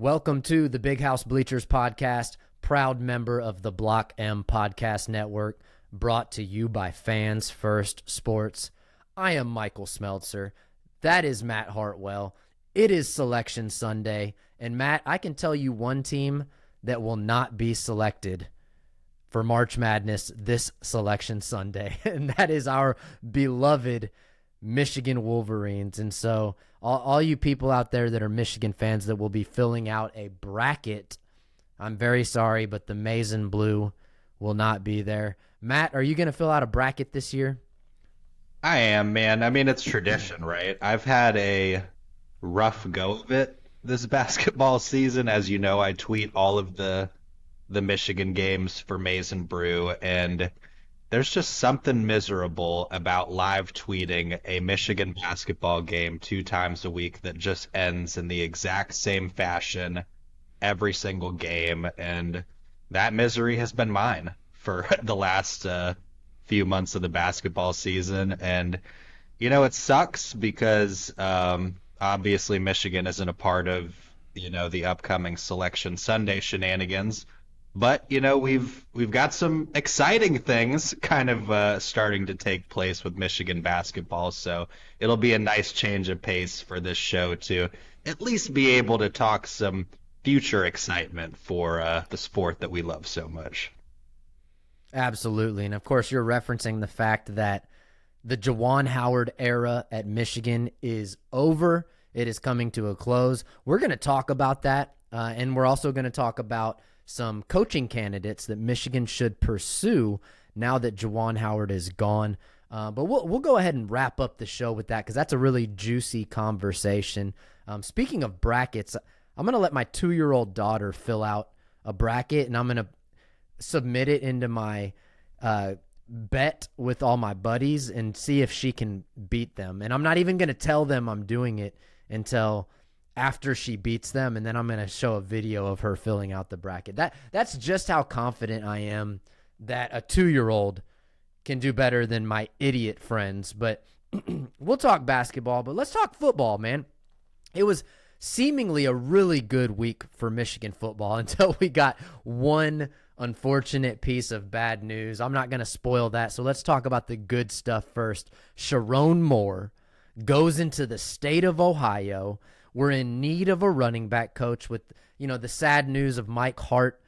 Welcome to the Big House Bleachers podcast, proud member of the Block M Podcast Network, brought to you by Fans First Sports. I am Michael Smeltzer. That is Matt Hartwell. It is Selection Sunday. And Matt, I can tell you one team that will not be selected for March Madness this Selection Sunday, and that is our beloved Michigan Wolverines. And so all you people out there that are Michigan fans that will be filling out a bracket, I'm very sorry, but the Maize and Blue will not be there. Matt, are you going to fill out a bracket this year? I am, man. I mean, it's tradition, right? I've had a rough go of it this basketball season. As you know, I tweet all of the Michigan games for Maize and Brew, and there's just something miserable about live tweeting a Michigan basketball game 2 times a week that just ends in the exact same fashion every single game, and that misery has been mine for the last few months of the basketball season. And it sucks because obviously Michigan isn't a part of the upcoming Selection Sunday shenanigans. But we've got some exciting things kind of starting to take place with Michigan basketball, so it'll be a nice change of pace for this show to at least be able to talk some future excitement for the sport that we love so much. Absolutely. And of course, you're referencing the fact that the Juwan Howard era at Michigan is over. It is coming to a close. We're going to talk about that, and we're also going to talk about some coaching candidates that Michigan should pursue now that Juwan Howard is gone. But we'll go ahead and wrap up the show with that because that's a really juicy conversation. Speaking of brackets, I'm going to let my 2-year-old daughter fill out a bracket, and I'm going to submit it into my bet with all my buddies and see if she can beat them. And I'm not even going to tell them I'm doing it until after she beats them, and then I'm going to show a video of her filling out the bracket. That's just how confident I am that a 2-year-old can do better than my idiot friends. But we'll talk basketball, but let's talk football, man. It was seemingly a really good week for Michigan football until we got one unfortunate piece of bad news. I'm not going to spoil that, so let's talk about the good stuff first. Sherrone Moore goes into the state of Ohio. We're in need of a running back coach with, the sad news of Mike Hart,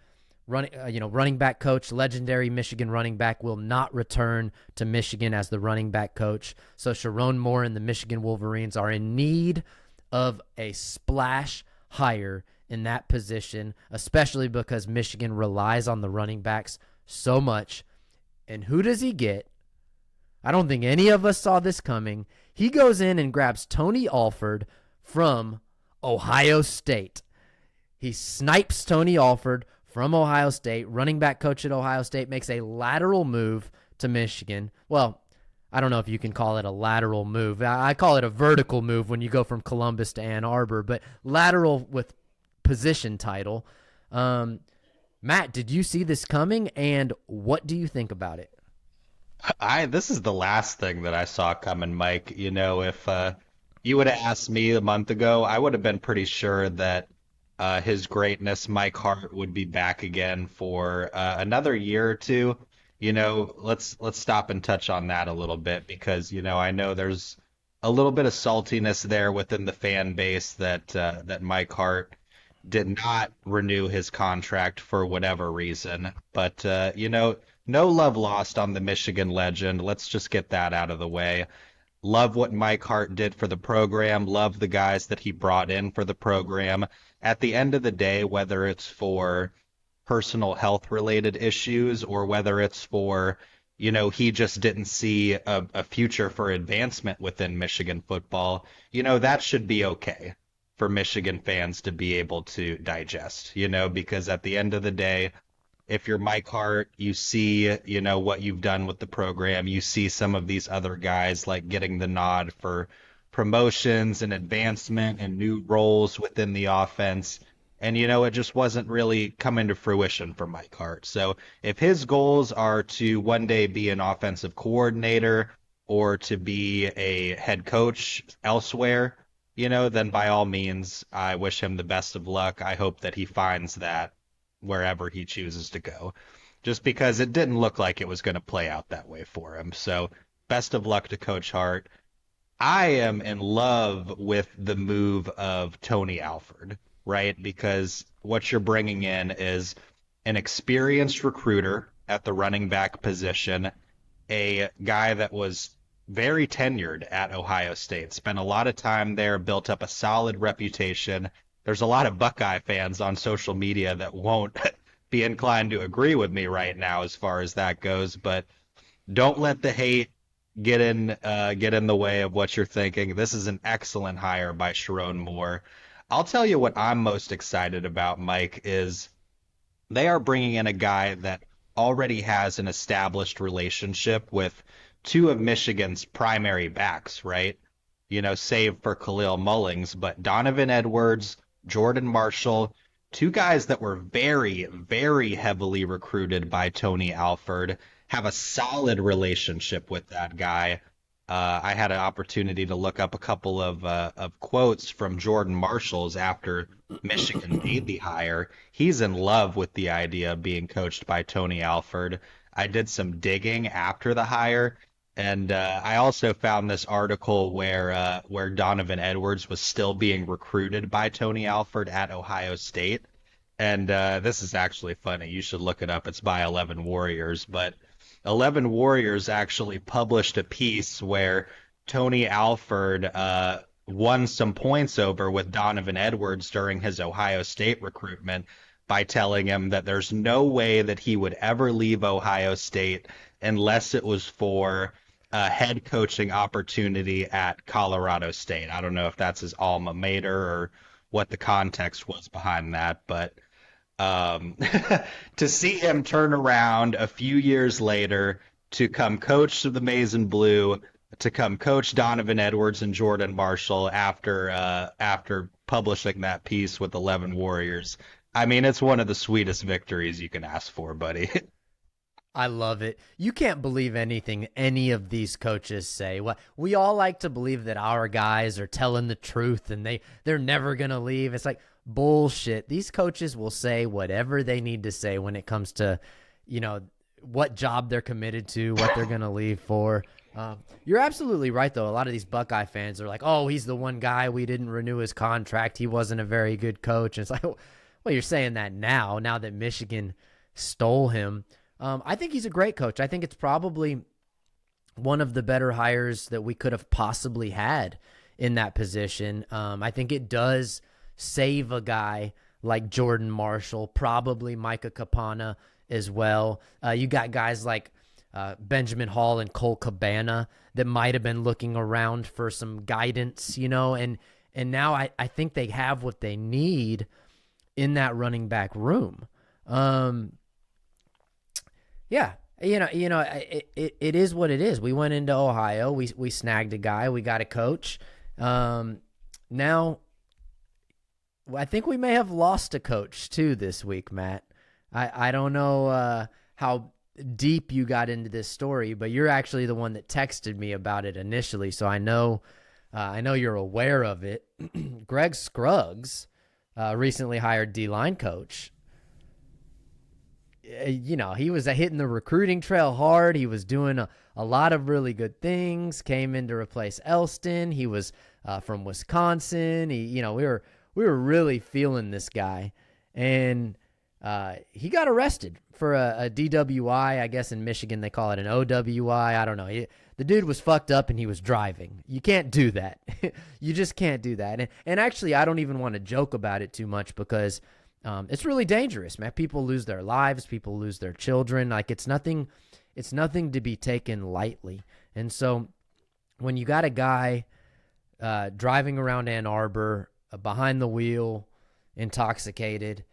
running back coach, legendary Michigan running back, will not return to Michigan as the running back coach. So Sherrone Moore and the Michigan Wolverines are in need of a splash hire in that position, especially because Michigan relies on the running backs so much. And who does he get? I don't think any of us saw this coming. He goes in and grabs Tony Alford from Ohio State. He snipes Tony Alford from Ohio State. Running back coach at Ohio State makes a lateral move to Michigan. Well, I don't know if you can call it a lateral move. I call it a vertical move when you go from Columbus to Ann Arbor, but lateral with position title. Matt, did you see this coming, and what do you think about it? This is the last thing that I saw coming, Mike. If you would have asked me a month ago, I would have been pretty sure that his greatness, Mike Hart, would be back again for another year or two. Let's stop and touch on that a little bit because I know there's a little bit of saltiness there within the fan base that Mike Hart did not renew his contract for whatever reason. But no love lost on the Michigan legend. Let's just get that out of the way. Love what Mike Hart did for the program. Love the guys that he brought in for the program. At the end of the day, whether it's for personal health related issues or whether it's for, he just didn't see a future for advancement within Michigan football, that should be okay for Michigan fans to be able to digest, because at the end of the day, if you're Mike Hart, you see, what you've done with the program. You see some of these other guys like getting the nod for promotions and advancement and new roles within the offense. And, it just wasn't really coming to fruition for Mike Hart. So if his goals are to one day be an offensive coordinator or to be a head coach elsewhere, then by all means, I wish him the best of luck. I hope that he finds that wherever he chooses to go, just because it didn't look like it was going to play out that way for him. So, best of luck to Coach Hart. I am in love with the move of Tony Alford, right? Because what you're bringing in is an experienced recruiter at the running back position, a guy that was very tenured at Ohio State, spent a lot of time there, built up a solid reputation. There's a lot of Buckeye fans on social media that won't be inclined to agree with me right now as far as that goes, but don't let the hate get in the way of what you're thinking. This is an excellent hire by Sherrone Moore. I'll tell you what I'm most excited about, Mike, is they are bringing in a guy that already has an established relationship with two of Michigan's primary backs, right? Save for Khalil Mullings, but Donovan Edwards, Jordan Marshall, two guys that were very, very heavily recruited by Tony Alford, have a solid relationship with that guy. I had an opportunity to look up a couple of quotes from Jordan Marshall's after Michigan made the hire. He's in love with the idea of being coached by Tony Alford. I did some digging after the hire, and I also found this article where Donovan Edwards was still being recruited by Tony Alford at Ohio State. And this is actually funny. You should look it up. It's by 11 Warriors, but 11 Warriors actually published a piece where Tony Alford won some points over with Donovan Edwards during his Ohio State recruitment by telling him that there's no way that he would ever leave Ohio State unless it was for a head coaching opportunity at Colorado State. I don't know if that's his alma mater or what the context was behind that, but um, to see him turn around a few years later to come coach the Maize and Blue, to come coach Donovan Edwards and Jordan Marshall after publishing that piece with 11 Warriors. I mean, it's one of the sweetest victories you can ask for, buddy. I love it. You can't believe anything any of these coaches say. Well, we all like to believe that our guys are telling the truth and they're never going to leave. It's like bullshit. These coaches will say whatever they need to say when it comes to, what job they're committed to, what they're going to leave for. You're absolutely right, though. A lot of these Buckeye fans are like, oh, he's the one guy we didn't renew his contract. He wasn't a very good coach. And it's like, well, you're saying that now that Michigan stole him. I think he's a great coach. I think it's probably one of the better hires that we could have possibly had in that position. I think it does save a guy like Jordan Marshall, probably Micah Capana as well. You got guys like Benjamin Hall and Cole Cabana that might have been looking around for some guidance, and now I think they have what they need in that running back room. Yeah, it is what it is. We went into Ohio. We snagged a guy. We got a coach. Now, I think we may have lost a coach too this week, Matt. I don't know how deep you got into this story, but you're actually the one that texted me about it initially, so I know you're aware of it. Greg Scruggs recently hired D-line coach. He was hitting the recruiting trail hard. He was doing a lot of really good things. Came in to replace Elston. He was from Wisconsin. We were really feeling this guy, and he got arrested for a DWI. I guess in Michigan they call it an OWI. I don't know. The dude was fucked up and he was driving. You can't do that. You just can't do that. And actually, I don't even want to joke about it too much because it's really dangerous, man. People lose their lives. People lose their children. Like it's nothing to be taken lightly. And so when you got a guy driving around Ann Arbor behind the wheel, intoxicated,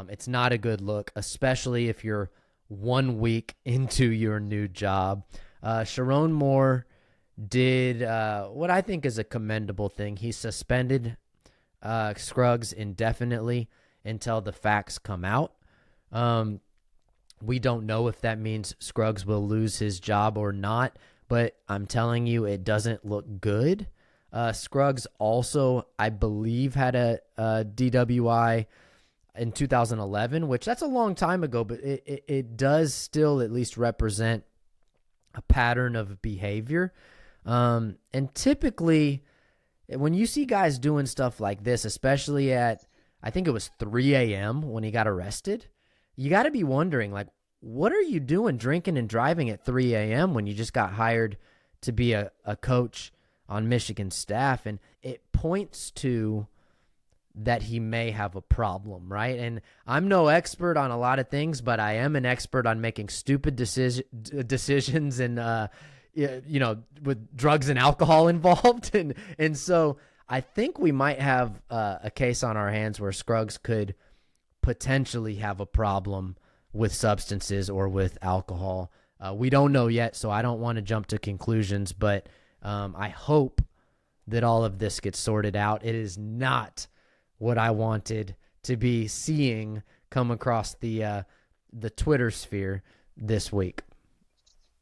it's not a good look, especially if you're 1 week into your new job. Sherrone Moore did what I think is a commendable thing. He suspended Scruggs indefinitely until the facts come out. We don't know if that means Scruggs will lose his job or not, but I'm telling you, it doesn't look good. Scruggs also, I believe, had a DWI in 2011, which that's a long time ago, but it does still at least represent a pattern of behavior. And typically, when you see guys doing stuff like this, especially at, I think it was 3 a.m. when he got arrested, you got to be wondering, like, what are you doing drinking and driving at 3 a.m. when you just got hired to be a coach on Michigan staff? And it points to that he may have a problem, right? And I'm no expert on a lot of things, but I am an expert on making stupid decisions and, with drugs and alcohol involved. And so I think we might have a case on our hands where Scruggs could potentially have a problem with substances or with alcohol. We don't know yet, so I don't want to jump to conclusions, but I hope that all of this gets sorted out. It is not what I wanted to be seeing come across the Twitter sphere this week.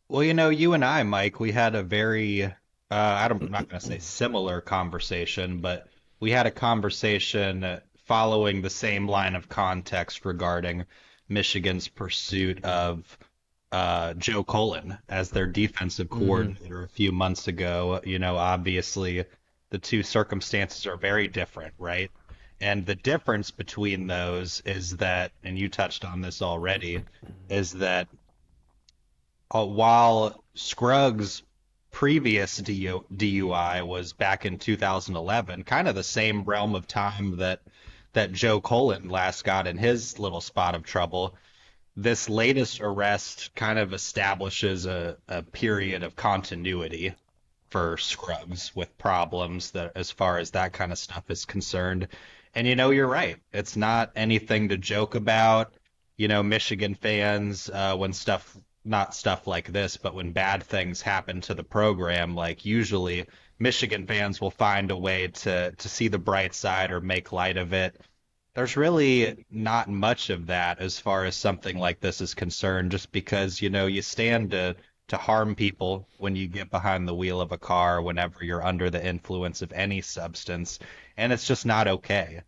Well, you and I, Mike, we had a very, I'm not going to say similar conversation, but we had a conversation following the same line of context regarding Michigan's pursuit of Joe Cullen as their defensive coordinator a few months ago. Obviously the two circumstances are very different, right? And the difference between those is that, and you touched on this already, is that while Scruggs' previous DUI was back in 2011, kind of the same realm of time that Joe Cullen last got in his little spot of trouble, this latest arrest kind of establishes a period of continuity for Scruggs with problems that as far as that kind of stuff is concerned. And you're right. It's not anything to joke about. Michigan fans, when not stuff like this, but when bad things happen to the program, like usually Michigan fans will find a way to see the bright side or make light of it. There's really not much of that as far as something like this is concerned, just because, you stand to harm people when you get behind the wheel of a car, whenever you're under the influence of any substance, and it's just not okay.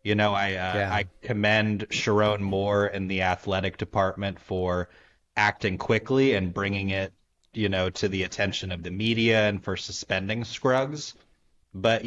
I commend Sherrone Moore in the athletic department for acting quickly and bringing it, to the attention of the media and for suspending Scruggs. But,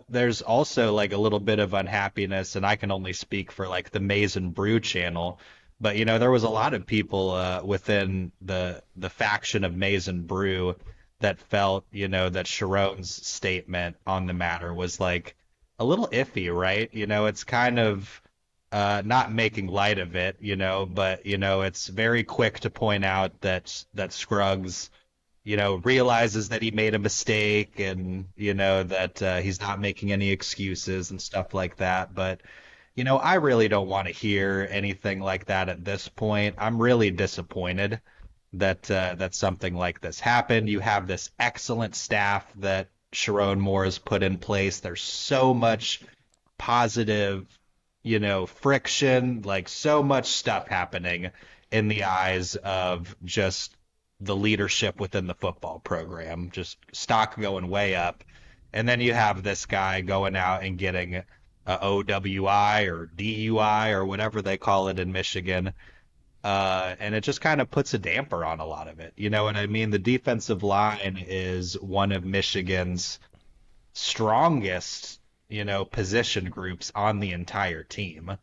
there's also like a little bit of unhappiness, and I can only speak for like the Maize and Brew channel. But, there was a lot of people within the faction of Maize and Brew that felt, that Sharon's statement on the matter was like a little iffy, right? It's kind of not making light of it, but, it's very quick to point out that Scruggs realizes that he made a mistake and, that he's not making any excuses and stuff like that. But, I really don't want to hear anything like that at this point. I'm really disappointed that something like this happened. You have this excellent staff that Sherrone Moore has put in place. There's so much positive, friction, like so much stuff happening in the eyes of just the leadership within the football program, just stock going way up. And then you have this guy going out and getting a OWI or DUI or whatever they call it in Michigan. And it just kind of puts a damper on a lot of it. You know what I mean? The defensive line is one of Michigan's strongest, position groups on the entire team.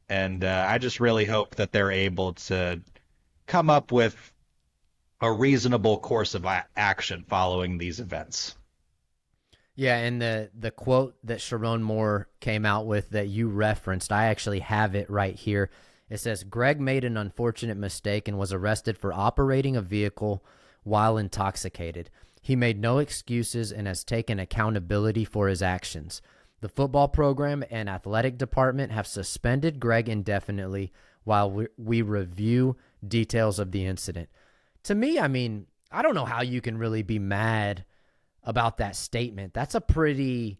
And I just really hope that they're able to come up with a reasonable course of action following these events. Yeah, and the quote that Sherrone Moore came out with that you referenced, I actually have it right here. It says, Greg made an unfortunate mistake and was arrested for operating a vehicle while intoxicated. He made no excuses and has taken accountability for his actions. The football program and athletic department have suspended Greg indefinitely while we review details of the incident. To me, I mean, I don't know how you can really be mad about that statement. That's a pretty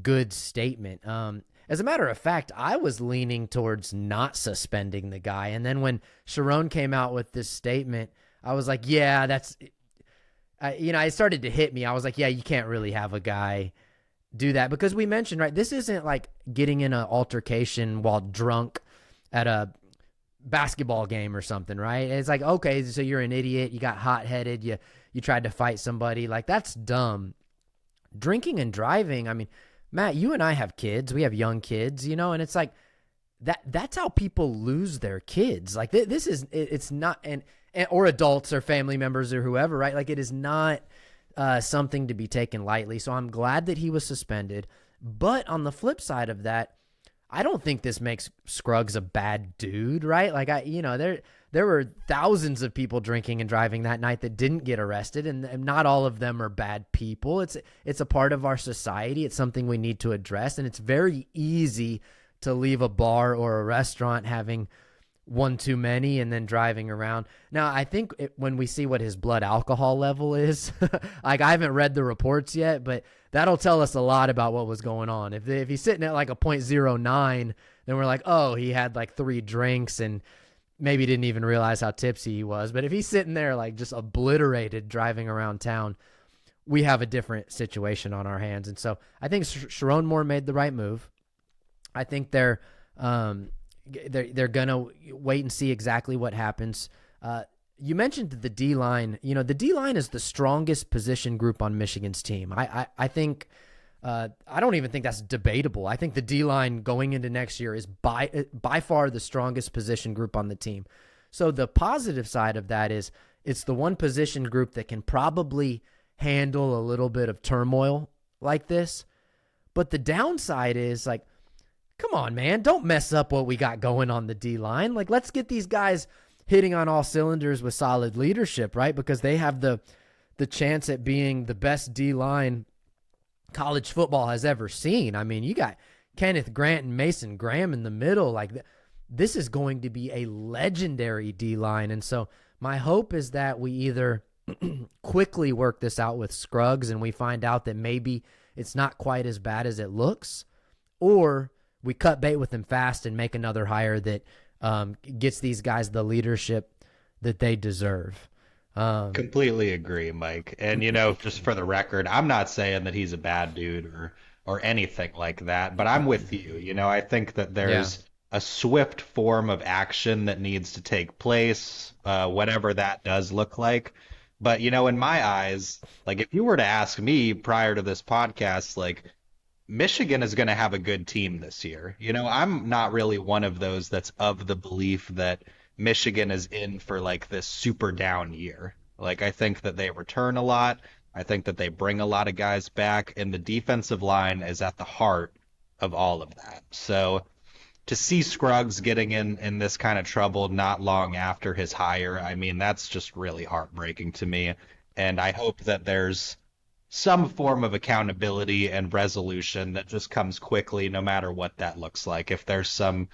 good statement. As a matter of fact, I was leaning towards not suspending the guy. And then when Sherrone came out with this statement, I was like, yeah, it started to hit me. I was like, yeah, you can't really have a guy do that, because we mentioned, right, this isn't like getting in an altercation while drunk at a basketball game or something, right? It's like, okay, so you're an idiot, you got hot-headed, you tried to fight somebody. Like, that's dumb. Drinking and driving, I mean, Matt, you and I have kids. We have young kids, and it's like that's how people lose their kids. Like, this is, it's not, and or adults or family members or whoever, right? Like, it is not something to be taken lightly. So I'm glad that he was suspended. But on the flip side of that, I don't think this makes Scruggs a bad dude, right? Like, there were thousands of people drinking and driving that night that didn't get arrested, and not all of them are bad people. It's a part of our society. It's something we need to address, and it's very easy to leave a bar or a restaurant having one too many and then driving around. Now, I think when we see what his blood alcohol level is, like, I haven't read the reports yet, but that'll tell us a lot about what was going on. If he's sitting at like a 0.09, then we're like, oh, he had like 3 drinks and maybe didn't even realize how tipsy he was. But if he's sitting there like just obliterated driving around town, we have a different situation on our hands. And so I think Sherrone Moore made the right move. I think they're gonna wait and see exactly what happens. You mentioned the D-line. The D-line is the strongest position group on Michigan's team. I think I don't even think that's debatable. I think the D-line going into next year is by far the strongest position group on the team. So the positive side of that is it's the one position group that can probably handle a little bit of turmoil like this. But the downside is, like, come on, man, don't mess up what we got going on the D-line. Like, let's get these guys hitting on all cylinders with solid leadership, right? Because they have the chance at being the best D-line college football has ever seen. I mean, you got Kenneth Grant and Mason Graham in the middle. Like, this is going to be a legendary D-line. And so my hope is that we either quickly work this out with Scruggs and we find out that maybe it's not quite as bad as it looks, or we cut bait with him fast and make another hire that gets these guys the leadership that they deserve. Completely agree, Mike. And, just for the record, I'm not saying that he's a bad dude or anything like that, but I'm with you. I think that there's a swift form of action that needs to take place, whatever that does look like. But, in my eyes, like, if you were to ask me prior to this podcast, like, Michigan is going to have a good team this year. I'm not really one of those that's of the belief that Michigan is in for like this super down year. Like, I think that they return a lot. I think that they bring a lot of guys back, and the defensive line is at the heart of all of that. So to see Scruggs getting in this kind of trouble not long after his hire, I mean, that's just really heartbreaking to me. And I hope that there's some form of accountability and resolution that just comes quickly, no matter what that looks like. If there's some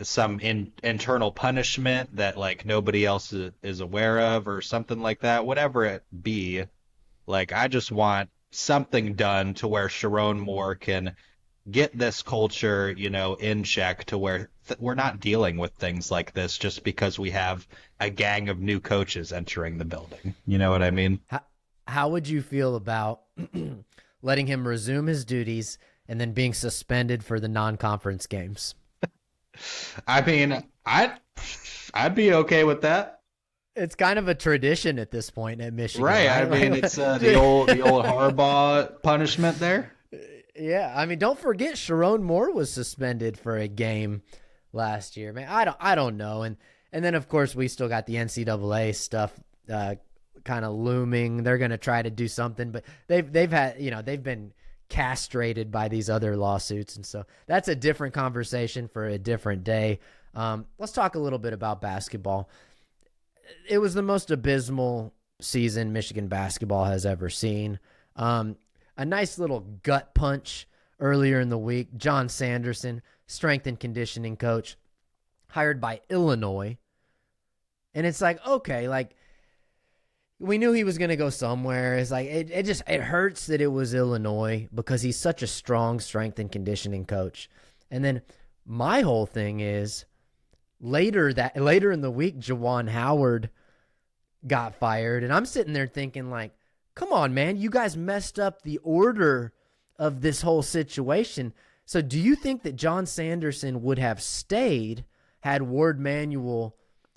internal punishment that like nobody else is aware of or something like that, whatever it be, like, I just want something done to where Sherrone Moore can get this culture, in check, to where we're not dealing with things like this just because we have a gang of new coaches entering the building. You know what I mean? How would you feel about letting him resume his duties and then being suspended for the non-conference games? I mean, I'd be okay with that. It's kind of a tradition at this point at Michigan, right? I mean, it's the old Harbaugh punishment there. Yeah, I mean, don't forget Sherrone Moore was suspended for a game last year. Man, I don't know, and then of course we still got the NCAA stuff kind of looming. They're going to try to do something, but they've had, they've been castrated by these other lawsuits. And so that's a different conversation for a different day. Let's talk a little bit about basketball. It was the most abysmal season Michigan basketball has ever seen. A nice little gut punch earlier in the week. Jon Sanderson, strength and conditioning coach, hired by Illinois. And it's like, okay, like, we knew he was going to go somewhere. It's like, it hurts that it was Illinois because he's such a strong strength and conditioning coach. And then my whole thing is later in the week, Juwan Howard got fired. And I'm sitting there thinking, like, come on, man, you guys messed up the order of this whole situation. So do you think that Jon Sanderson would have stayed had Ward Manuel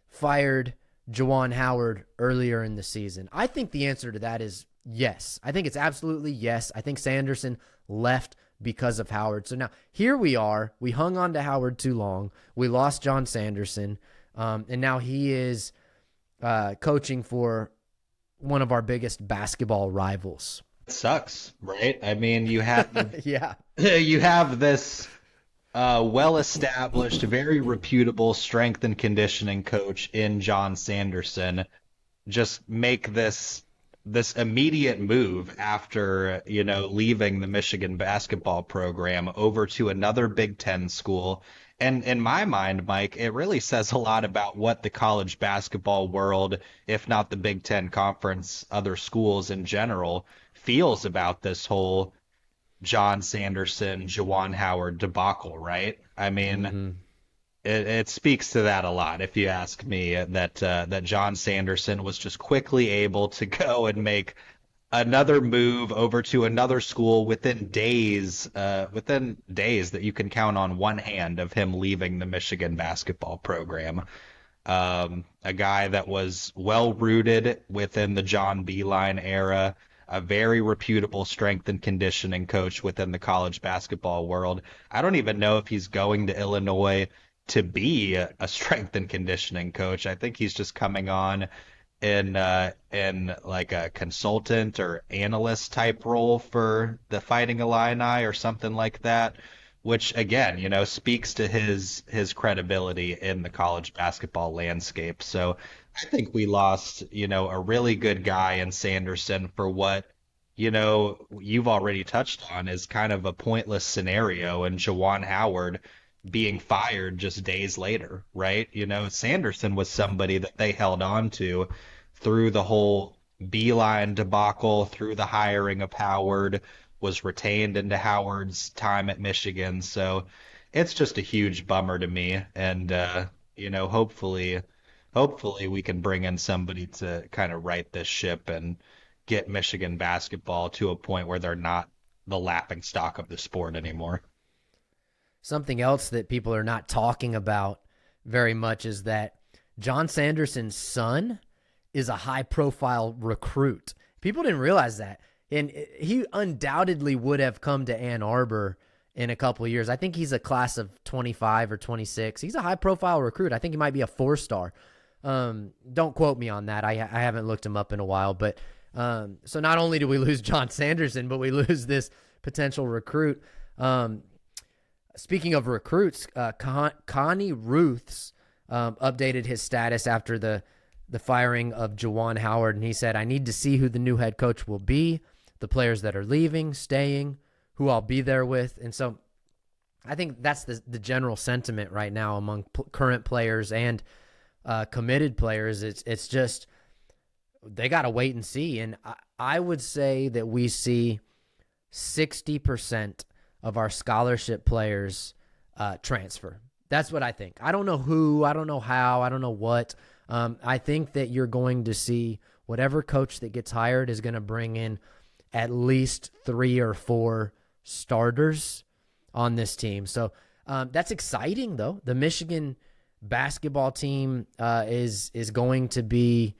fired Juwan Howard earlier in the season? I think the answer to that is yes. I think it's absolutely yes. I think Sanderson left because of Howard. So now here we are. We hung on to Howard too long. We lost Jon Sanderson. And now he is coaching for one of our biggest basketball rivals. It sucks, right? I mean, you have Yeah. you have this well-established, very reputable strength and conditioning coach in Jon Sanderson just make this immediate move after, leaving the Michigan basketball program over to another Big Ten school. And in my mind, Mike, it really says a lot about what the college basketball world, if not the Big Ten Conference, other schools in general, feels about this whole Jon Sanderson, Juwan Howard debacle, right? I mean, it speaks to that a lot, if you ask me, that Jon Sanderson was just quickly able to go and make another move over to another school within days that you can count on one hand of him leaving the Michigan basketball program. A guy that was well rooted within the John Beilein era, a very reputable strength and conditioning coach within the college basketball world. I don't even know if he's going to Illinois to be a strength and conditioning coach. I think he's just coming on in like a consultant or analyst type role for the Fighting Illini or something like that, which again, speaks to his credibility in the college basketball landscape. So I think we lost, a really good guy in Sanderson for what, you've already touched on is kind of a pointless scenario, and Juwan Howard being fired just days later, right? Sanderson was somebody that they held on to through the whole Beeline debacle, through the hiring of Howard, was retained into Howard's time at Michigan. So it's just a huge bummer to me. And, hopefully we can bring in somebody to kind of right this ship and get Michigan basketball to a point where they're not the laughing stock of the sport anymore. Something else that people are not talking about very much is that Jon Sanderson's son is a high-profile recruit. People didn't realize that. And he undoubtedly would have come to Ann Arbor in a couple of years. I think he's a class of 25 or 26. He's a high-profile recruit. I think he might be a 4-star. Don't quote me on that. I haven't looked him up in a while. But so not only do we lose Jon Sanderson, but we lose this potential recruit. Speaking of recruits, Connie Ruths updated his status after the firing of Juwan Howard, and he said, "I need to see who the new head coach will be, the players that are leaving, staying, who I'll be there with." And so I think that's the general sentiment right now among current players and committed players. It's just they got to wait and see. And I would say that we see 60% of our scholarship players transfer. That's what I think. I don't know who, I don't know how, I don't know what. I think that you're going to see whatever coach that gets hired is going to bring in at least 3 or 4 starters on this team. So that's exciting, though. The Michigan basketball team is going to be,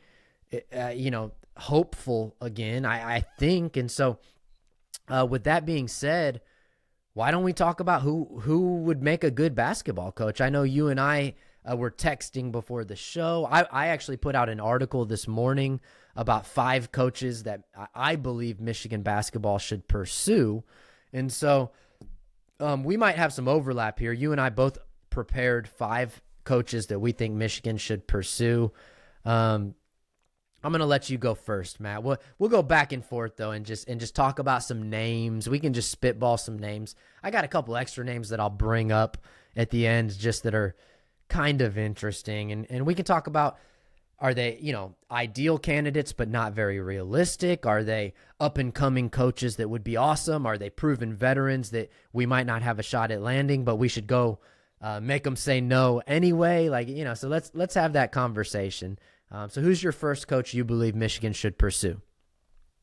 hopeful again, I think. And so with that being said, why don't we talk about who would make a good basketball coach? I know you and I were texting before the show. I actually put out an article this morning about 5 coaches that I believe Michigan basketball should pursue. And so we might have some overlap here. You and I both prepared 5 coaches that we think Michigan should pursue. I'm going to let you go first, Matt. We'll go back and forth, though, and just talk about some names. We can just spitball some names. I got a couple extra names that I'll bring up at the end just that are kind of interesting. And we can talk about, are they, ideal candidates but not very realistic? Are they up-and-coming coaches that would be awesome? Are they proven veterans that we might not have a shot at landing, but we should go make them say no anyway? So let's have that conversation. So who's your first coach you believe Michigan should pursue?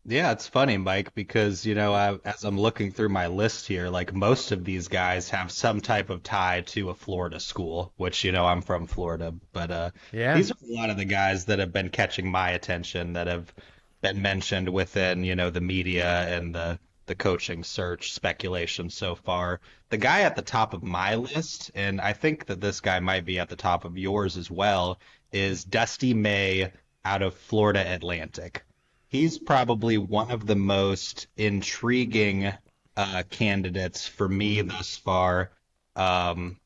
Yeah, it's funny, Mike, because as I'm looking through my list here, like most of these guys have some type of tie to a Florida school, which I'm from Florida, but Yeah. these are a lot of the guys that have been catching my attention that have been mentioned within, the media and the coaching search speculation so far. The guy at the top of my list, and I think that this guy might be at the top of yours as well, is Dusty May out of Florida Atlantic. He's probably one of the most intriguing candidates for me thus far. Um,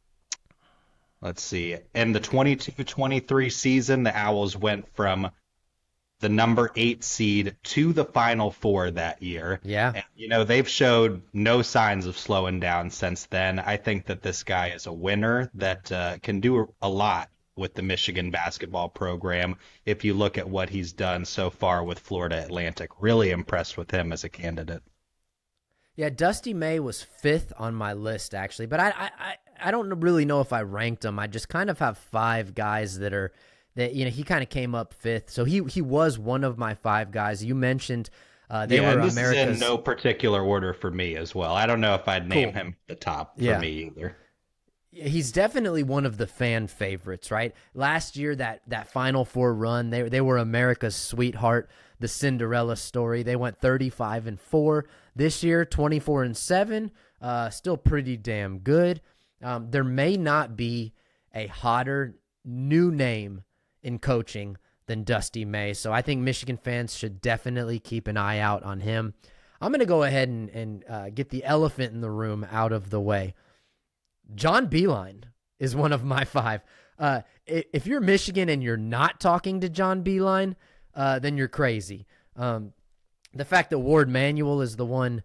let's see. In the 22-23 season, the Owls went from the number 8 seed to the Final Four that year. Yeah. And, they've showed no signs of slowing down since then. I think that this guy is a winner that can do a lot with the Michigan basketball program. If you look at what he's done so far with Florida Atlantic, really impressed with him as a candidate. Yeah, Dusty May was fifth on my list actually, but I don't really know if I ranked him. I just kind of have five guys that he kind of came up fifth, so he was one of my five guys. You mentioned they Yeah, were and this is in America's. no particular order for me as well. I don't know if I'd name Cool. him the top for Yeah. me either. He's definitely one of the fan favorites, right? Last year, that Final Four run, they were America's sweetheart, the Cinderella story. They went 35-4. This year, 24-7, still pretty damn good. There may not be a hotter new name in coaching than Dusty May, so I think Michigan fans should definitely keep an eye out on him. I'm going to go ahead and get the elephant in the room out of the way. John Beilein is one of my five. If you're Michigan and you're not talking to John Beilein, then you're crazy. The fact that Ward Manuel is the one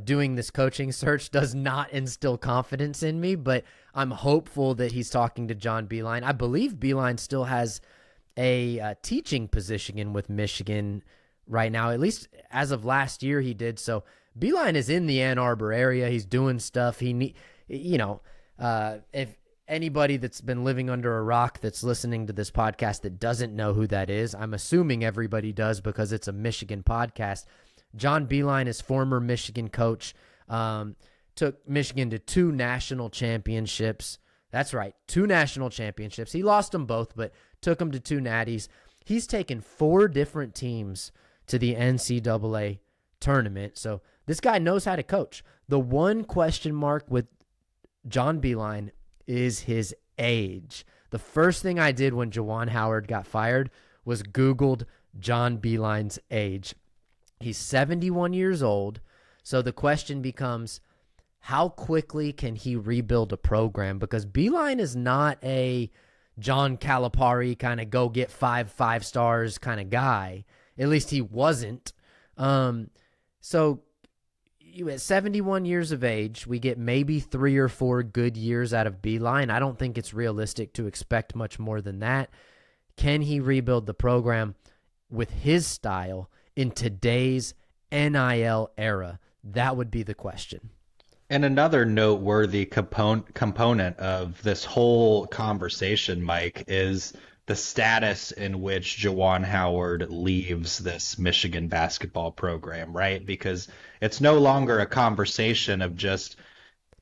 doing this coaching search does not instill confidence in me, but I'm hopeful that he's talking to John Beilein. I believe Beilein still has a teaching position with Michigan right now, at least as of last year he did. So Beilein is in the Ann Arbor area. He's doing stuff. If anybody that's been living under a rock that's listening to this podcast that doesn't know who that is, I'm assuming everybody does because it's a Michigan podcast. John Beilein is former Michigan coach, took Michigan to two national championships. That's right, two national championships. He lost them both, but took them to two natties. He's taken four different teams to the NCAA tournament. So this guy knows how to coach. The one question mark with John Beilein is his age. The first thing I did when Juwan Howard got fired was Googled John Beilein's age. He's 71 years old. So the question becomes, how quickly can he rebuild a program? Because Beilein is not a John Calipari kind of go get five stars kind of guy. At least he wasn't. So you at 71 years of age, we get maybe 3 or 4 good years out of Beilein. I don't think it's realistic to expect much more than that. Can he rebuild the program with his style in today's NIL era? That would be the question. And another noteworthy component of this whole conversation, Mike, is the status in which Juwan Howard leaves this Michigan basketball program, right? Because it's no longer a conversation of just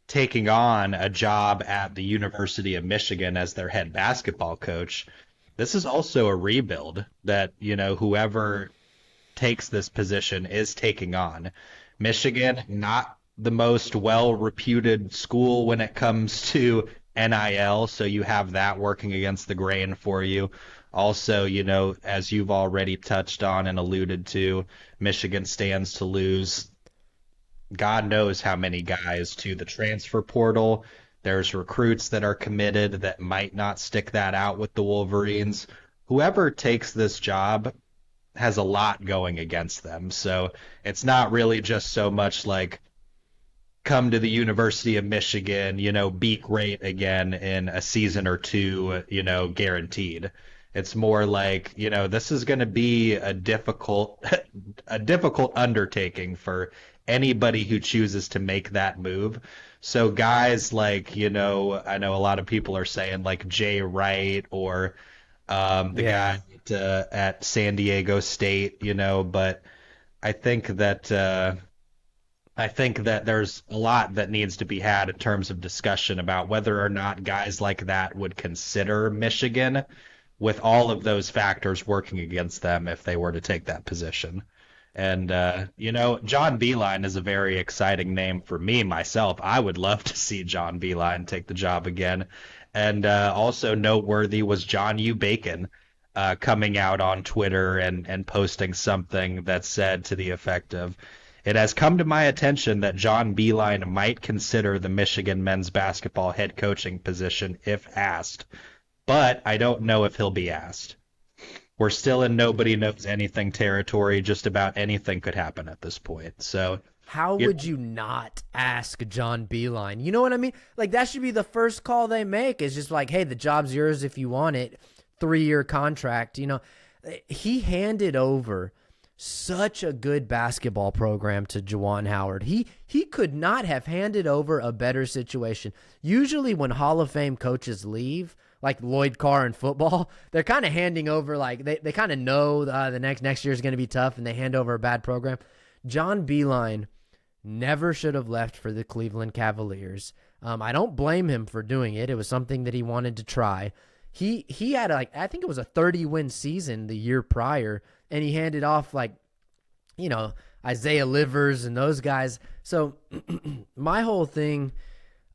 taking on a job at the University of Michigan as their head basketball coach. This is also a rebuild that, whoever takes this position is taking on. Michigan, not the most well reputed school when it comes to NIL, so you have that working against the grain for you. Also, as you've already touched on and alluded to, Michigan stands to lose God knows how many guys to the transfer portal. There's recruits that are committed that might not stick that out with the Wolverines. Whoever takes this job has a lot going against them. So it's not really just so much like come to the University of Michigan, be great again in a season or two, guaranteed. It's more like, this is going to be a difficult a difficult undertaking for anybody who chooses to make that move. So guys like, I know a lot of people are saying like Jay Wright or the Yeah. guy at San Diego State, but I think that there's a lot that needs to be had in terms of discussion about whether or not guys like that would consider Michigan with all of those factors working against them if they were to take that position. And John Beeline is a very exciting name for me myself. I would love to see John Beeline take the job again. And also noteworthy was John U. Bacon coming out on Twitter and posting something that said to the effect of, "It has come to my attention that John Beeline might consider the Michigan men's basketball head coaching position if asked, but I don't know if he'll be asked." We're still in nobody knows anything territory. Just about anything could happen at this point. So, How you would you not ask John Beeline? You know what I mean? Like, that should be the first call they make, is just like, hey, the job's yours if you want it. 3-year contract. He handed over such a good basketball program to Juwan Howard. He could not have handed over a better situation. Usually when Hall of Fame coaches leave, like Lloyd Carr in football, they're kind of handing over, like they kind of know the next year is going to be tough, and they hand over a bad program. John Beeline never should have left for the Cleveland Cavaliers. I don't blame him for doing it. It was something that he wanted to try. He had I think it was a 30-win season the year prior, and he handed off Isaiah Livers and those guys. So my whole thing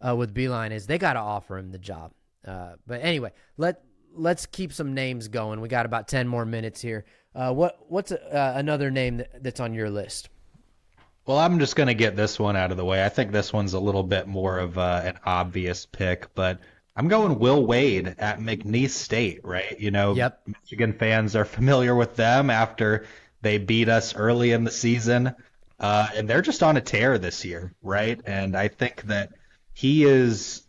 with Beeline is they got to offer him the job. But anyway, let's keep some names going. We got about 10 more minutes here. What's another name that's on your list? Well, I'm just going to get this one out of the way. I think this one's a little bit more of an obvious pick, but I'm going Will Wade at McNeese State, right? Yep. Michigan fans are familiar with them after they beat us early in the season, and they're just on a tear this year, right? And I think that he is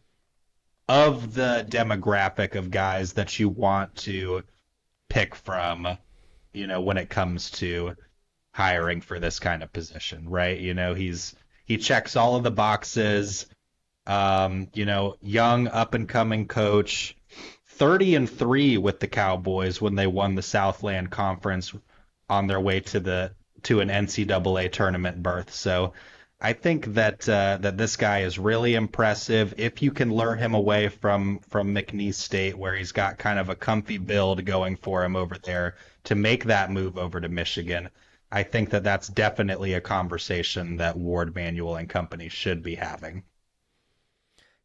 of the demographic of guys that you want to pick from, when it comes to hiring for this kind of position, right? He checks all of the boxes. Young up and coming coach, 30-3 with the Cowboys when they won the Southland Conference on their way to an NCAA tournament berth. So I think that this guy is really impressive. If you can lure him away from McNeese State, where he's got kind of a comfy build going for him over there, to make that move over to Michigan, I think that that's definitely a conversation that Ward Manuel and company should be having.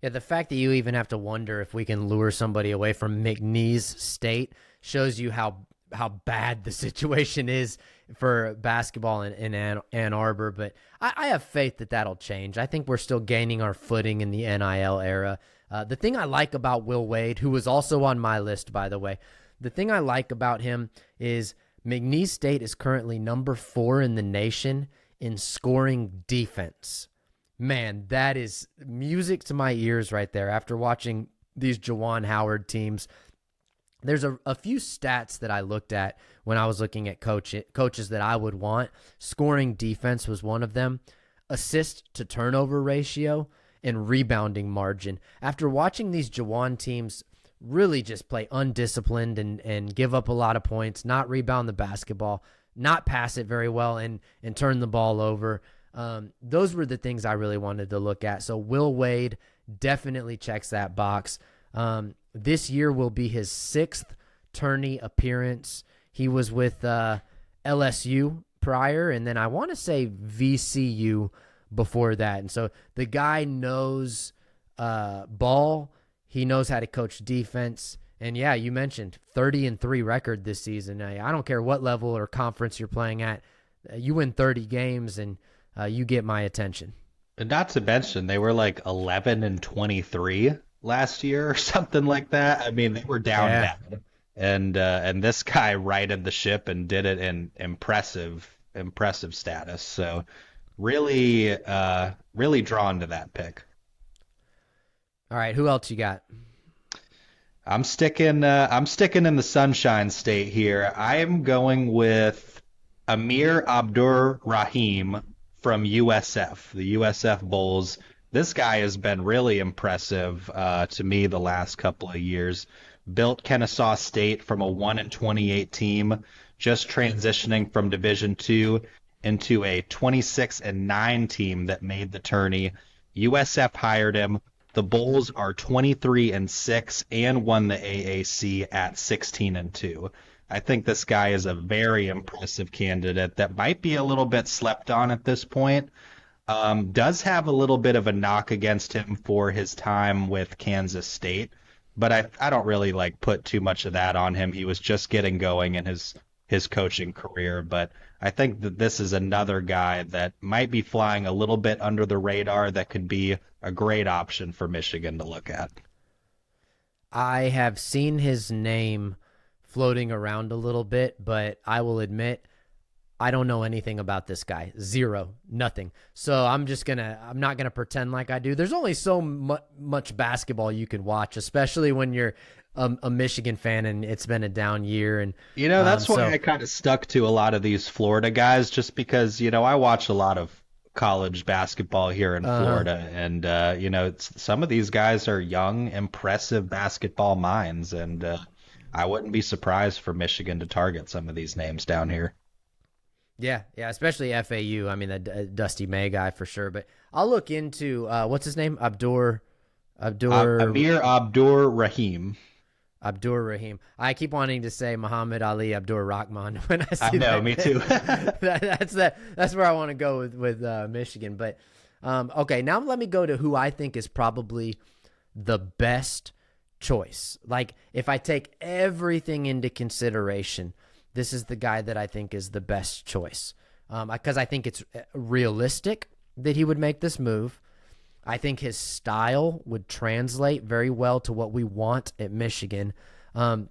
Yeah, the fact that you even have to wonder if we can lure somebody away from McNeese State shows you how bad the situation is for basketball in Ann Arbor. But I have faith that that'll change. I think we're still gaining our footing in the NIL era. The thing I like about Will Wade, who was also on my list, by the way, the thing I like about him is McNeese State is currently number 4 in the nation in scoring defense. Man, that is music to my ears right there. After watching these Juwan Howard teams, there's a few stats that I looked at when I was looking at coaches that I would want. Scoring defense was one of them. Assist to turnover ratio and rebounding margin. After watching these Juwan teams really just play undisciplined and give up a lot of points, not rebound the basketball, not pass it very well, and turn the ball over, those were the things I really wanted to look at. So Will Wade definitely checks that box. This year will be his 6th tourney appearance. He was with LSU prior, and then I want to say VCU before that. And so the guy knows ball. He knows how to coach defense. And yeah, you mentioned 30-3 record this season. I don't care what level or conference you're playing at. You win 30 games and you get my attention. And not to mention, they were like 11-23 last year or something like that. I mean, they were down bad. And this guy righted the ship and did it in impressive status. So really drawn to that pick. All right, who else you got? I'm sticking in the Sunshine State here. I am going with Amir Abdur Rahim from USF, the USF Bulls. This guy has been really impressive to me the last couple of years. Built Kennesaw State from a 1-28 team, just transitioning from Division II into a 26-9 team that made the tourney. USF hired him. The Bulls are 23-6 and won the AAC at 16-2. I think this guy is a very impressive candidate that might be a little bit slept on at this point. Does have a little bit of a knock against him for his time with Kansas State, but I don't really like put too much of that on him. He was just getting going in his coaching career, but I think that this is another guy that might be flying a little bit under the radar that could be a great option for Michigan to look at. I have seen his name floating around a little bit, but I will admit I don't know anything about this guy. Zero, nothing. So I'm not gonna pretend like I do. There's only so much basketball you can watch, especially when you're a Michigan fan and it's been a down year. And That's why I kind of stuck to a lot of these Florida guys, just because I watch a lot of college basketball here in Florida, and some of these guys are young, impressive basketball minds, and I wouldn't be surprised for Michigan to target some of these names down here. Yeah, especially FAU. I mean, the Dusty May guy for sure. But I'll look into what's his name, Amir Abdur Rahim. Abdur Rahim. I keep wanting to say Muhammad Ali Abdur Rahman when I see I know, that. me too. That's where I want to go with Michigan. But okay, now let me go to who I think is probably the best choice. Like, if I take everything into consideration, this is the guy that I think is the best choice, because I think it's realistic that he would make this move. I think his style would translate very well to what we want at Michigan. I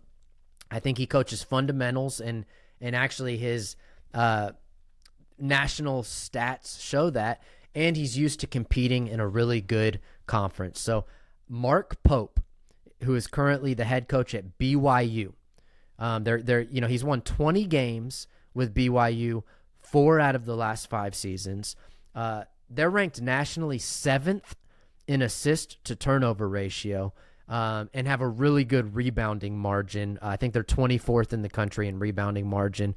think he coaches fundamentals, and actually his national stats show that, and he's used to competing in a really good conference. So Mark Pope, who is currently the head coach at BYU, he's won 20 games with BYU, 4 out of the last 5 seasons. They're ranked nationally 7th in assist to turnover ratio, and have a really good rebounding margin. I think they're 24th in the country in rebounding margin.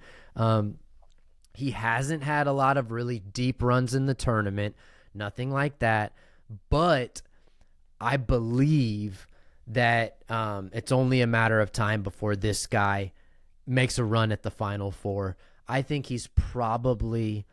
He hasn't had a lot of really deep runs in the tournament, nothing like that. But I believe that it's only a matter of time before this guy makes a run at the Final Four. I think he's probably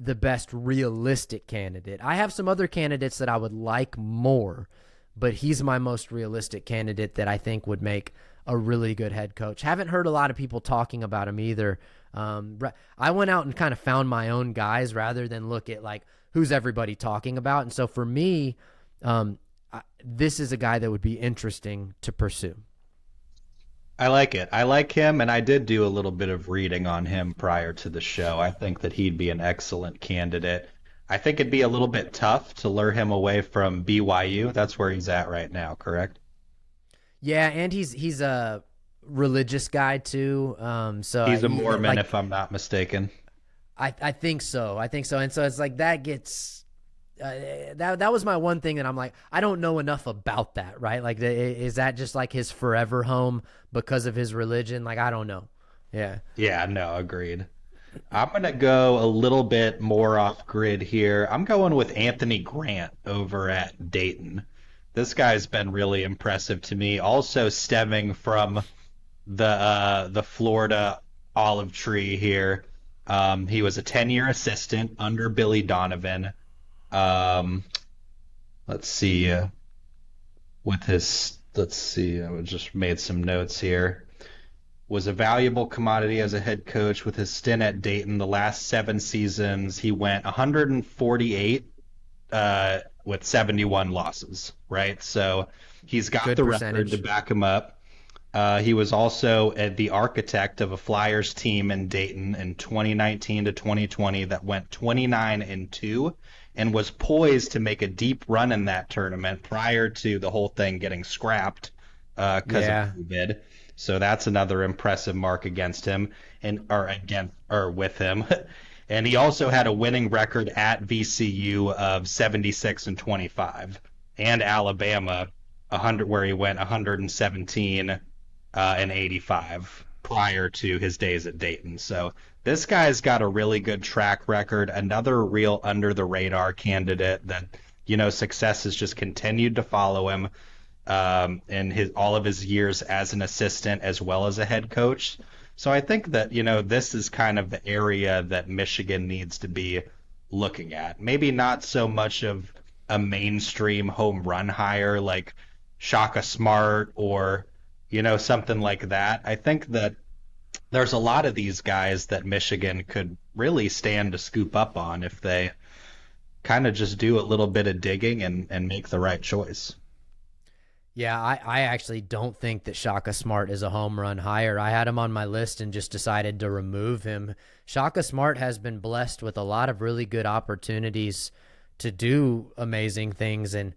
the best realistic candidate. I have some other candidates that I would like more, but he's my most realistic candidate that I think would make a really good head coach. Haven't heard a lot of people talking about him either. I went out and kind of found my own guys rather than look at like who's everybody talking about. And so for me, this is a guy that would be interesting to pursue. I like it. I like him, and I did do a little bit of reading on him prior to the show. I think that he'd be an excellent candidate. I think it'd be a little bit tough to lure him away from BYU. That's where he's at right now, correct? Yeah, and he's a religious guy too. So he's a Mormon, if I'm not mistaken. I think so. And so it's like that gets that was my one thing that I'm like, I don't know enough about that, right? Like, is that just like his forever home because of his religion? Like, I don't know. Yeah. Yeah, no, agreed. I'm going to go a little bit more off grid here. I'm going with Anthony Grant over at Dayton. This guy's been really impressive to me. Also stemming from the Florida olive tree here. He was a 10-year assistant under Billy Donovan. Let's see. I just made some notes here. Was a valuable commodity as a head coach with his stint at Dayton. The last 7 seasons, he went 148 with 71 losses, right? So he's got the record to back him up. He was also the architect of a Flyers team in Dayton in 2019 to 2020 that went 29-2 and was poised to make a deep run in that tournament prior to the whole thing getting scrapped because of COVID. So that's another impressive mark against him or with him. And he also had a winning record at VCU of 76-25, and Alabama 100, where he went 117 and 85 prior to his days at Dayton. So this guy's got a really good track record, another real under the radar candidate that, success has just continued to follow him in all of his years as an assistant as well as a head coach. So I think that, this is kind of the area that Michigan needs to be looking at. Maybe not so much of a mainstream home run hire like Shaka Smart or, something like that. I think that there's a lot of these guys that Michigan could really stand to scoop up on if they kind of just do a little bit of digging and make the right choice. Yeah, I actually don't think that Shaka Smart is a home run hire. I had him on my list and just decided to remove him. Shaka Smart has been blessed with a lot of really good opportunities to do amazing things and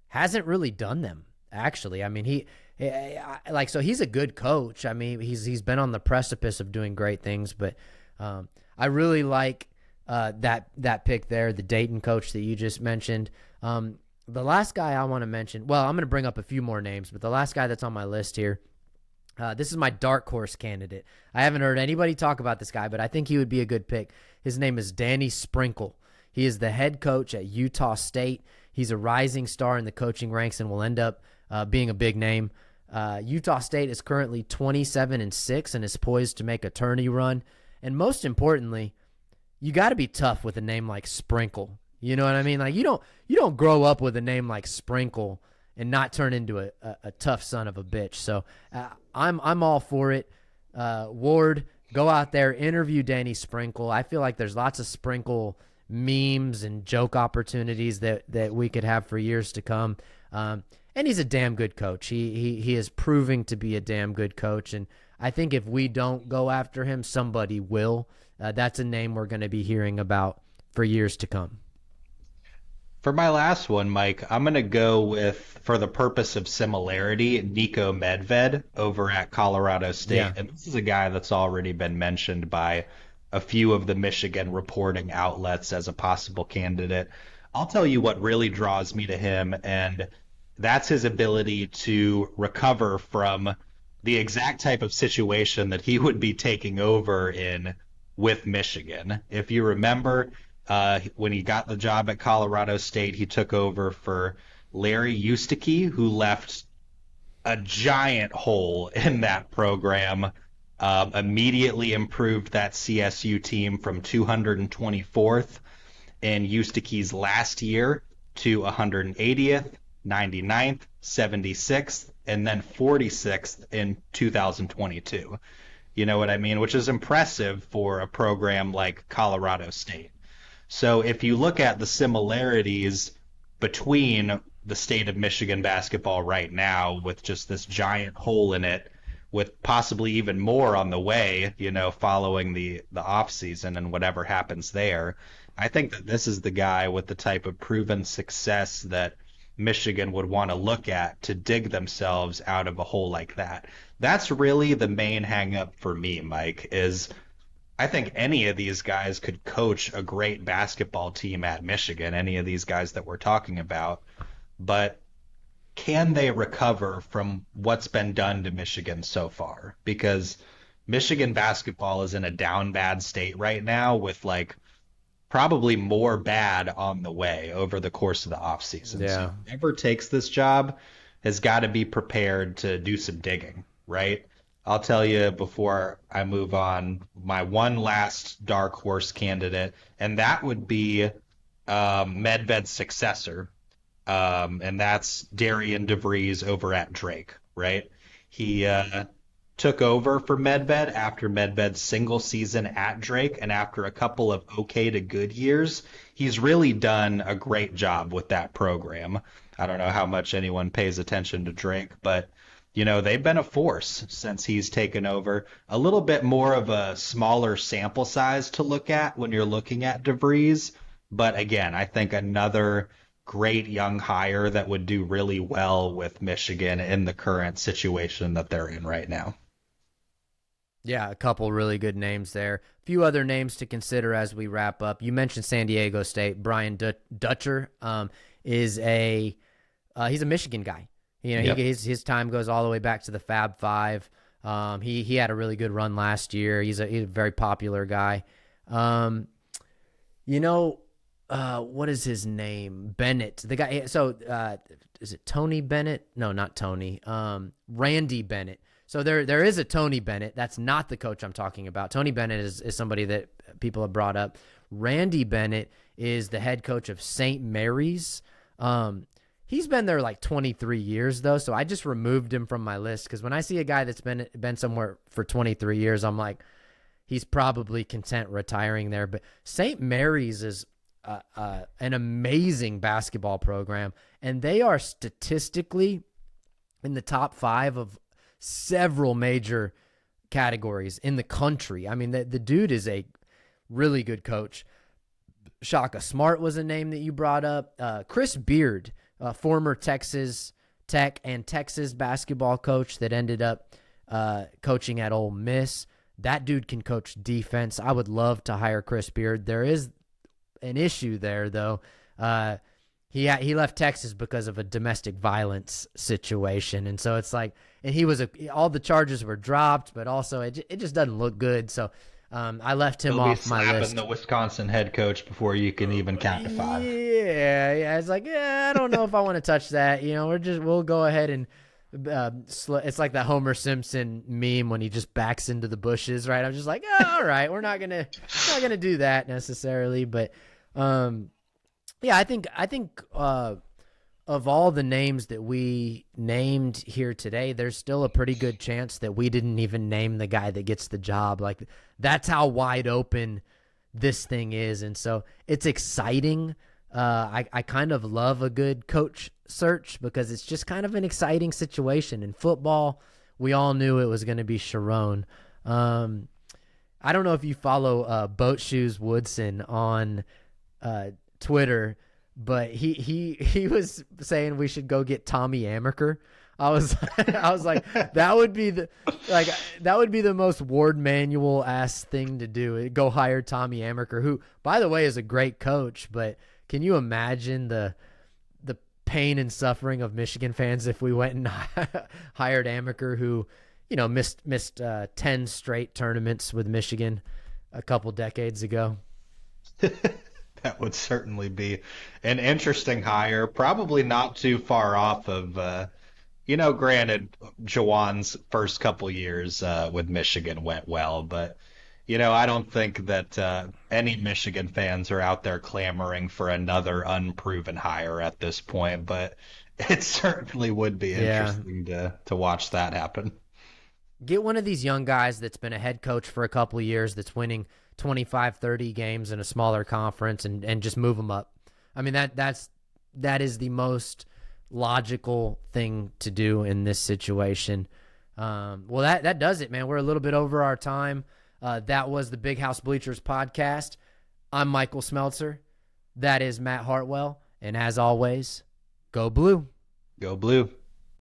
hasn't really done them, actually. I mean, so he's a good coach. I mean, he's been on the precipice of doing great things, but I really like that pick there, the Dayton coach that you just mentioned. The last guy I want to mention, well, I'm going to bring up a few more names, but the last guy that's on my list here, this is my dark horse candidate. I haven't heard anybody talk about this guy, but I think he would be a good pick. His name is Danny Sprinkle. He is the head coach at Utah State. He's a rising star in the coaching ranks and will end up being a big name. Utah State is currently 27-6 and is poised to make a tourney run. And most importantly, you got to be tough with a name like Sprinkle. You know what I mean? Like you don't grow up with a name like Sprinkle and not turn into a tough son of a bitch. So I'm all for it. Ward, go out there, interview Danny Sprinkle. I feel like there's lots of Sprinkle memes and joke opportunities that we could have for years to come. And he's a damn good coach. He is proving to be a damn good coach. And I think if we don't go after him, somebody will. That's a name we're going to be hearing about for years to come. For my last one, Mike, I'm going to go with, for the purpose of similarity, Nico Medved over at Colorado State. Yeah. And this is a guy that's already been mentioned by a few of the Michigan reporting outlets as a possible candidate. I'll tell you what really draws me to him, and that's his ability to recover from the exact type of situation that he would be taking over in with Michigan. If you remember, when he got the job at Colorado State, he took over for Larry Eustachy, who left a giant hole in that program, immediately improved that CSU team from 224th in Eustachy's last year to 180th, 99th, 76th, and then 46th in 2022. You know what I mean? Which is impressive for a program like Colorado State. So if you look at the similarities between the state of Michigan basketball right now with just this giant hole in it, with possibly even more on the way, following the off season and whatever happens there, I think that this is the guy with the type of proven success that Michigan would want to look at to dig themselves out of a hole like that. That's really the main hang up for me, Mike, is I think any of these guys could coach a great basketball team at Michigan, any of these guys that we're talking about, but can they recover from what's been done to Michigan so far? Because Michigan basketball is in a down bad state right now with probably more bad on the way over the course of the offseason. Yeah. So whoever takes this job has got to be prepared to do some digging, right? I'll tell you before I move on, my one last dark horse candidate, and that would be Medved's successor, and that's Darian DeVries over at Drake, right? He took over for Medved after Medved's single season at Drake, and after a couple of okay to good years, he's really done a great job with that program. I don't know how much anyone pays attention to Drake, but they've been a force since he's taken over. A little bit more of a smaller sample size to look at when you're looking at DeVries. But again, I think another great young hire that would do really well with Michigan in the current situation that they're in right now. Yeah, a couple really good names there. A few other names to consider as we wrap up. You mentioned San Diego State. Brian Dutcher he's a Michigan guy. Yep. His time goes all the way back to the Fab Five. He had a really good run last year. He's a very popular guy. What is his name? Bennett. The guy. So is it Tony Bennett? No, not Tony. Randy Bennett. So there is a Tony Bennett. That's not the coach I'm talking about. Tony Bennett is somebody that people have brought up. Randy Bennett is the head coach of St. Mary's. He's been there like 23 years though, so I just removed him from my list because when I see a guy that's been somewhere for 23 years, I'm like, he's probably content retiring there. But St. Mary's is an amazing basketball program, and they are statistically in the top 5 of several major categories in the country. I mean, the dude is a really good coach. Shaka Smart was a name that you brought up. Chris Beard, former Texas Tech and Texas basketball coach that ended up coaching at Ole Miss. That dude can coach defense. I would love to hire Chris Beard. There is an issue there, though. He left Texas because of a domestic violence situation, and so it's like, and all the charges were dropped, but also it just doesn't look good. So I left him off my list. The Wisconsin head coach before you can even count to 5. Yeah. It's like, I don't know if I want to touch that. We'll go ahead and it's like that Homer Simpson meme when he just backs into the bushes, right? I'm just like, all right, we're not gonna do that necessarily, but I think of all the names that we named here today, there's still a pretty good chance that we didn't even name the guy that gets the job. Like, that's how wide open this thing is. And so it's exciting. I kind of love a good coach search because it's just kind of an exciting situation. In football, we all knew it was going to be Sherrone. I don't know if you follow Boat Shoes Woodson on Twitter, but he was saying we should go get Tommy Amaker. I was like, that would be the most Ward Manual ass thing to do. Go hire Tommy Amaker, who, by the way, is a great coach. But can you imagine the pain and suffering of Michigan fans if we went and hired Amaker, who missed 10 straight tournaments with Michigan a couple decades ago? That would certainly be an interesting hire. Probably not too far off of, granted, Juwan's first couple years with Michigan went well, but, I don't think that any Michigan fans are out there clamoring for another unproven hire at this point, but it certainly would be interesting to watch that happen. Get one of these young guys that's been a head coach for a couple of years that's winning 25, 30 games in a smaller conference and just move them up. I mean, that is the most logical thing to do in this situation. Well, that does it, man. We're a little bit over our time. That was the Big House Bleachers podcast. I'm Michael Smeltzer. That is Matt Hartwell. And as always, go blue. Go blue.